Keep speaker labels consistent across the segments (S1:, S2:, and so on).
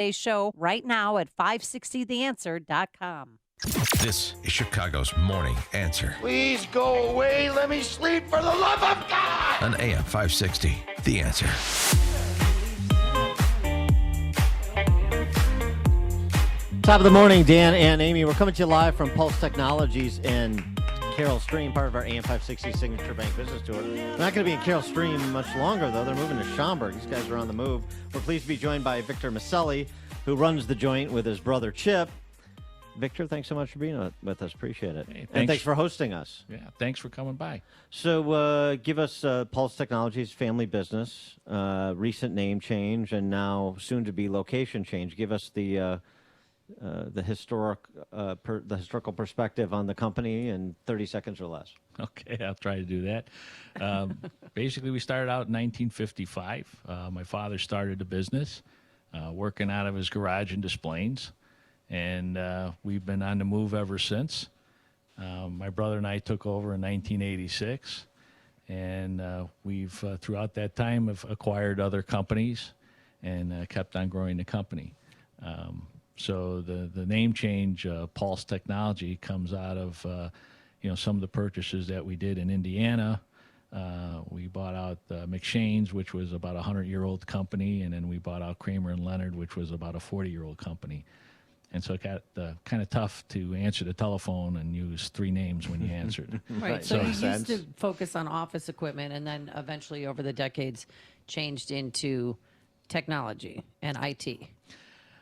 S1: Today's show right now at 560theanswer.com.
S2: This is Chicago's Morning Answer
S3: Please go away. Let me sleep for the love of God.
S2: on AM 560. The Answer.
S4: Top of the morning, Dan and Amy. We're coming to you live from Pulse Technologies in Carroll Stream, part of our AM 560 Signature Bank Business Tour. We're not going to be in Carroll Stream much longer, though. They're moving to Schaumburg. These guys are on the move. We're pleased to be joined by Victor Miceli, who runs the joint with his brother Chip. Victor, thanks so much for being with us. Appreciate it.
S5: Hey,
S4: and thanks for hosting us.
S5: Yeah, thanks for coming by.
S4: So give us Pulse Technologies family business, recent name change, and now soon to be location change. Give us the historical perspective on the company in 30 seconds or less.
S5: Okay, I'll try to do that. Basically, we started out in 1955. My father started a business working out of his garage in Des Plaines, and we've been on the move ever since. My brother and I took over in 1986, and we've, throughout that time, have acquired other companies and kept on growing the company. So the name change, Pulse Technology, comes out of some of the purchases that we did in Indiana. We bought out McShane's, which was about a 100-year-old company, and then we bought out Kramer and Leonard, which was about a 40-year-old company. And so it got kind of tough to answer the telephone and use three names when you answered.
S6: Right. So you used to focus on office equipment, and then eventually over the decades changed into technology and IT.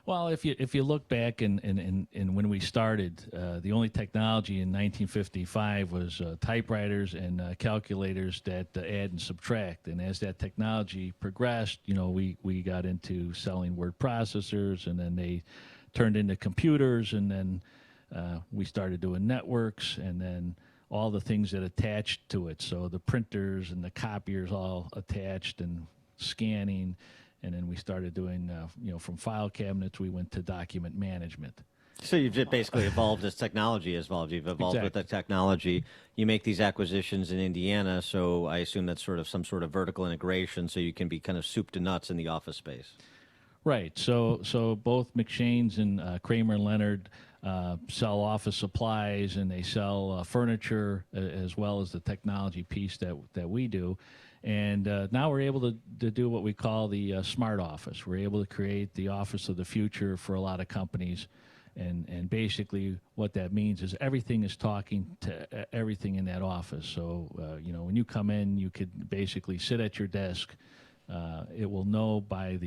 S5: Well, if you look back and when we started, the only technology in 1955 was typewriters and calculators that add and subtract. And as that technology progressed, we got into selling word processors, and then they turned into computers, and then we started doing networks, and then all the things that attached to it. So the printers and the copiers all attached, and scanning. And then we started doing, from file cabinets, we went to document management.
S4: So you've just basically evolved as technology has evolved. You've evolved with the technology. You make these acquisitions in Indiana, so I assume that's sort of some sort of vertical integration, so you can be kind of soup to nuts in the office space.
S5: Right. So both McShane's and Kramer and Leonard sell office supplies, and they sell furniture as well as the technology piece that we do. And now we're able to do what we call the smart office. We're able to create the office of the future for a lot of companies. And basically what that means is everything is talking to everything in that office. So, when you come in, you could basically sit at your desk. It will know by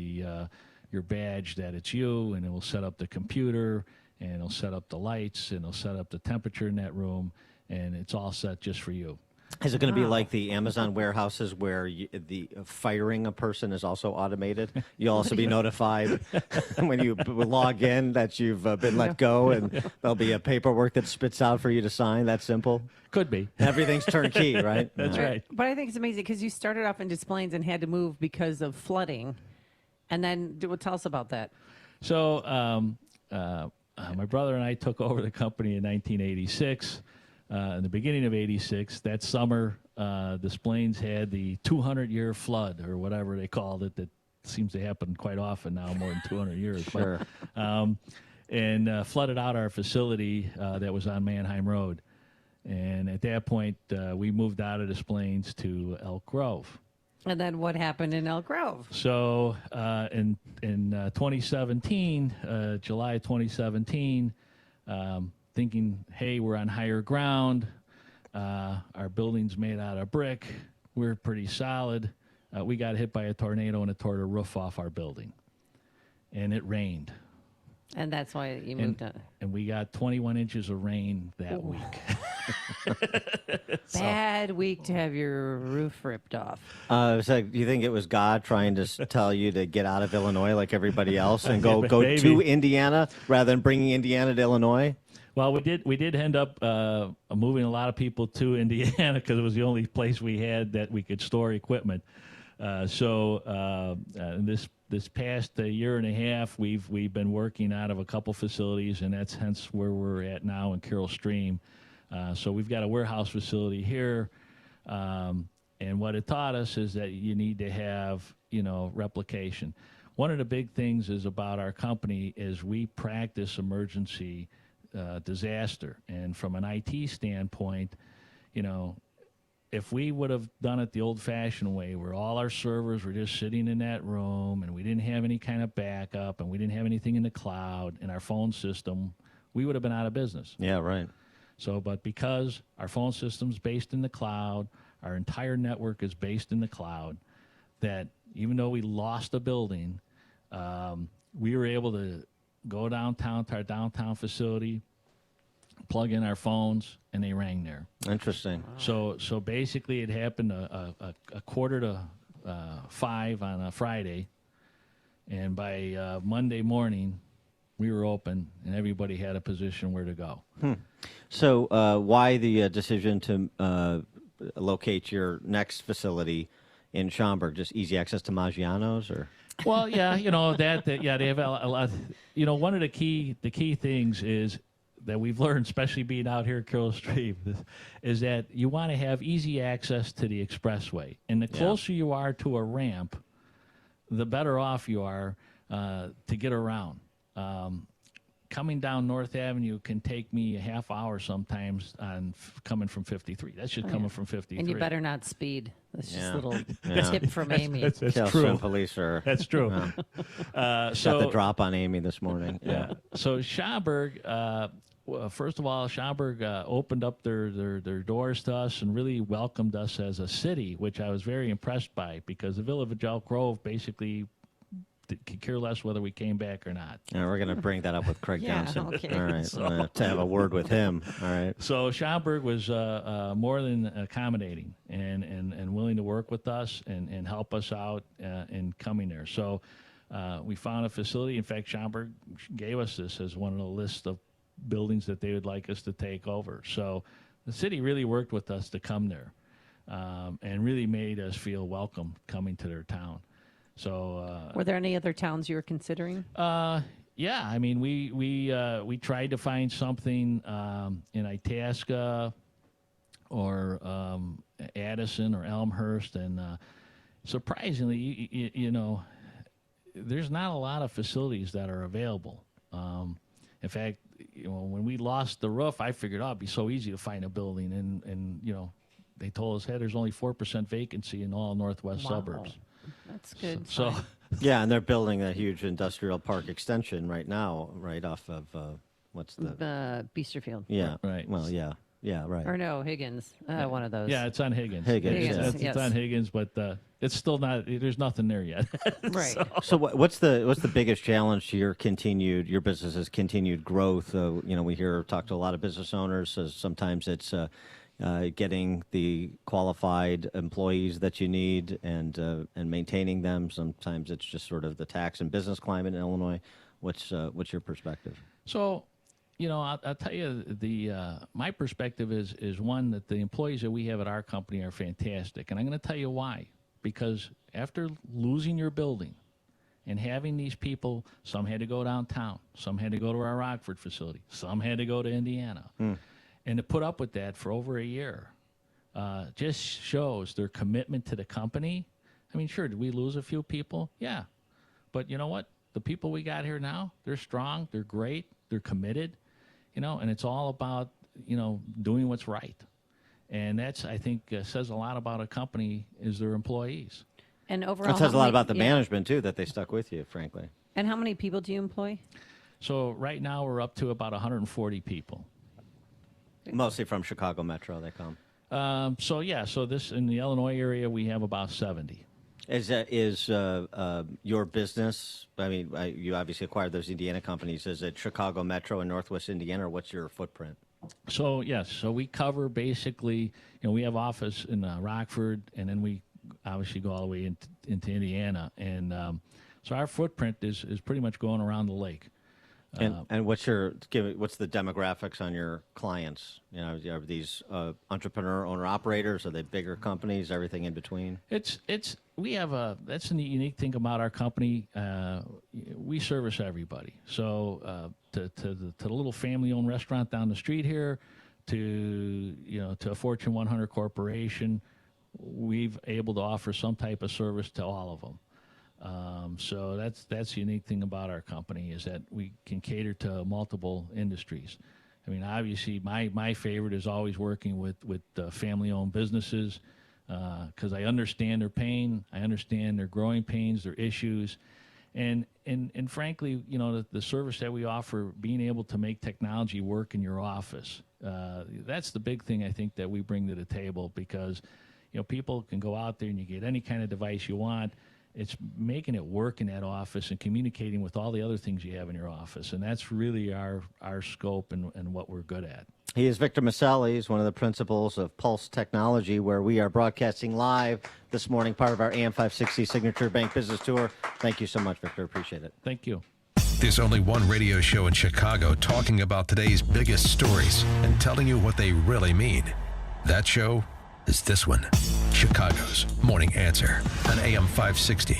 S5: your badge that it's you, and it will set up the computer, and it'll set up the lights, and it'll set up the temperature in that room, and it's all set just for you.
S4: Is it going to be like the Amazon warehouses where the firing a person is also automated? You'll also be notified when you log in that you've been let go, and there'll be a paperwork that spits out for you to sign. That simple?
S5: Could be.
S4: Everything's turnkey, right?
S5: That's right.
S6: But I think it's amazing because you started off in Des Plaines and had to move because of flooding. And then tell us about that.
S5: So my brother and I took over the company in 1986. In the beginning of 86, that summer, Des Plaines had the 200-year flood, or whatever they called it, that seems to happen quite often now, more than 200 years.
S4: Sure.
S5: And flooded out our facility that was on Mannheim Road. And at that point, we moved out of Des Plaines to Elk Grove.
S6: And then what happened in Elk Grove?
S5: So in 2017, July 2017, thinking, hey, we're on higher ground. Our building's made out of brick. We're pretty solid. We got hit by a tornado, and it tore the roof off our building. And it rained.
S6: And that's why you moved on.
S5: And we got 21 inches of rain that week.
S6: Bad week to have your roof ripped off.
S4: So do you think it was God trying to tell you to get out of Illinois like everybody else and go
S5: Maybe.
S4: to Indiana rather than bringing Indiana to Illinois?
S5: Well, we did end up moving a lot of people to Indiana because it was the only place we had that we could store equipment. So this past year and a half, we've been working out of a couple facilities, and that's hence where we're at now in Carroll Stream. So we've got a warehouse facility here, and what it taught us is that you need to have replication. one of the big things is about our company is we practice emergency disaster. And from an IT standpoint, you know, if we would have done it the old-fashioned way, where all our servers were just sitting in that room and we didn't have any kind of backup and we didn't have anything in the cloud and our phone system, we would have been out of business.
S4: Yeah, right.
S5: So, but because our phone system's based in the cloud, our entire network is based in the cloud, that even though we lost a building, we were able to go downtown to our downtown facility, plug in our phones, and they rang there.
S4: Interesting.
S5: So basically, it happened a quarter to 5 on a Friday, and by Monday morning, we were open, and everybody had a position where to go.
S4: So why the decision to locate your next facility in Schaumburg? Just easy access to Maggiano's, or?
S5: Well, yeah, you know that yeah, they have a lot. You know, one of the key things is that we've learned, especially being out here at Carroll Stream, is that you want to have easy access to the expressway, and the closer you are to a ramp, the better off you are to get around. Coming down North Avenue can take me a half hour sometimes on coming from 53. That's just coming from 53.
S6: And you better not speed. That's just
S4: Yeah.
S6: a little tip from Amy.
S5: That's
S4: Carroll
S5: true.
S4: Stream police are
S5: That's true.
S4: got the drop on Amy this morning.
S5: Yeah. So Schaumburg, first of all, Schaumburg opened up their doors to us and really welcomed us as a city, which I was very impressed by, because the Village of Elk Grove basically could care less whether we came back or not.
S4: Yeah, we're going to bring that up with Craig
S6: Yeah,
S4: Johnson.
S6: okay.
S4: All right. I'm gonna to have a word with him. All right.
S5: So Schaumburg was more than accommodating and willing to work with us and help us out in coming there. So we found a facility. In fact, Schaumburg gave us this as one of the list of buildings that they would like us to take over. So the city really worked with us to come there and really made us feel welcome coming to their town. So
S6: Were there any other towns you were considering?
S5: yeah, I mean, we tried to find something in Itasca or Addison or Elmhurst, and surprisingly, you know, there's not a lot of facilities that are available. In fact, you know, when we lost the roof, I figured, it'd be so easy to find a building, and you know, they told us, hey, there's only 4% vacancy in all northwest suburbs.
S6: That's good.
S5: So.
S4: Yeah, and they're building a huge industrial park extension right now, right off of what's the?
S6: Biesterfield.
S4: Yeah.
S5: Right.
S4: Well, yeah. Yeah. Right.
S6: Or no, Higgins. One of those.
S5: Yeah, it's on Higgins.
S4: Higgins,
S6: Higgins,
S5: It's
S6: yes.
S5: on Higgins, but it's still not. There's nothing there yet.
S6: Right.
S4: So what's the biggest challenge to your business's continued growth? You know, we talk to a lot of business owners. Sometimes it's getting the qualified employees that you need and maintaining them. Sometimes it's just sort of the tax and business climate in Illinois. What's your perspective?
S5: So, you know, I'll tell you, my perspective is one that the employees that we have at our company are fantastic, and I'm going to tell you why. Because after losing your building and having these people, some had to go downtown, some had to go to our Rockford facility, some had to go to Indiana. And to put up with that for over a year just shows their commitment to the company. I mean, sure, did we lose a few people? Yeah. But you know what? The people we got here now, they're strong, they're great, they're committed, you know, and it's all about, you know, doing what's right. And that's, I think, says a lot about a company is their employees.
S6: And overall,
S4: It says a
S6: how
S4: lot
S6: many-
S4: about the
S6: yeah.
S4: management, too, that they stuck with you, frankly.
S6: And how many people do you employ?
S5: So right now we're up to about 140 people.
S4: Mostly from Chicago Metro, they come.
S5: So this in the Illinois area, we have about 70.
S4: Is your business, I mean, you obviously acquired those Indiana companies. Is it Chicago Metro and Northwest Indiana, or what's your footprint?
S5: So, yes, so we cover basically, you know, we have office in Rockford, and then we obviously go all the way into Indiana. And so our footprint is pretty much going around the lake.
S4: And what's the demographics on your clients? You know, are these entrepreneur, owner, operators? Are they bigger companies? Everything in between?
S5: That's the unique thing about our company. We service everybody. So to the little family-owned restaurant down the street here, to a Fortune 100 corporation, we've able to offer some type of service to all of them. So that's the unique thing about our company is that we can cater to multiple industries. I mean, obviously, my favorite is always working with family-owned businesses because I understand their pain, I understand their growing pains, their issues, and frankly, you know, the service that we offer, being able to make technology work in your office, that's the big thing I think that we bring to the table because, you know, people can go out there and you get any kind of device you want. It's making it work in that office and communicating with all the other things you have in your office. And that's really our scope and what we're good at.
S4: He is Victor Miceli. He's one of the principals of Pulse Technology, where we are broadcasting live this morning, part of our AM 560 Signature Bank Business Tour. Thank you so much, Victor. Appreciate it.
S5: Thank you.
S2: There's only one radio show in Chicago talking about today's biggest stories and telling you what they really mean. That show is this one, Chicago's Morning Answer on AM 560.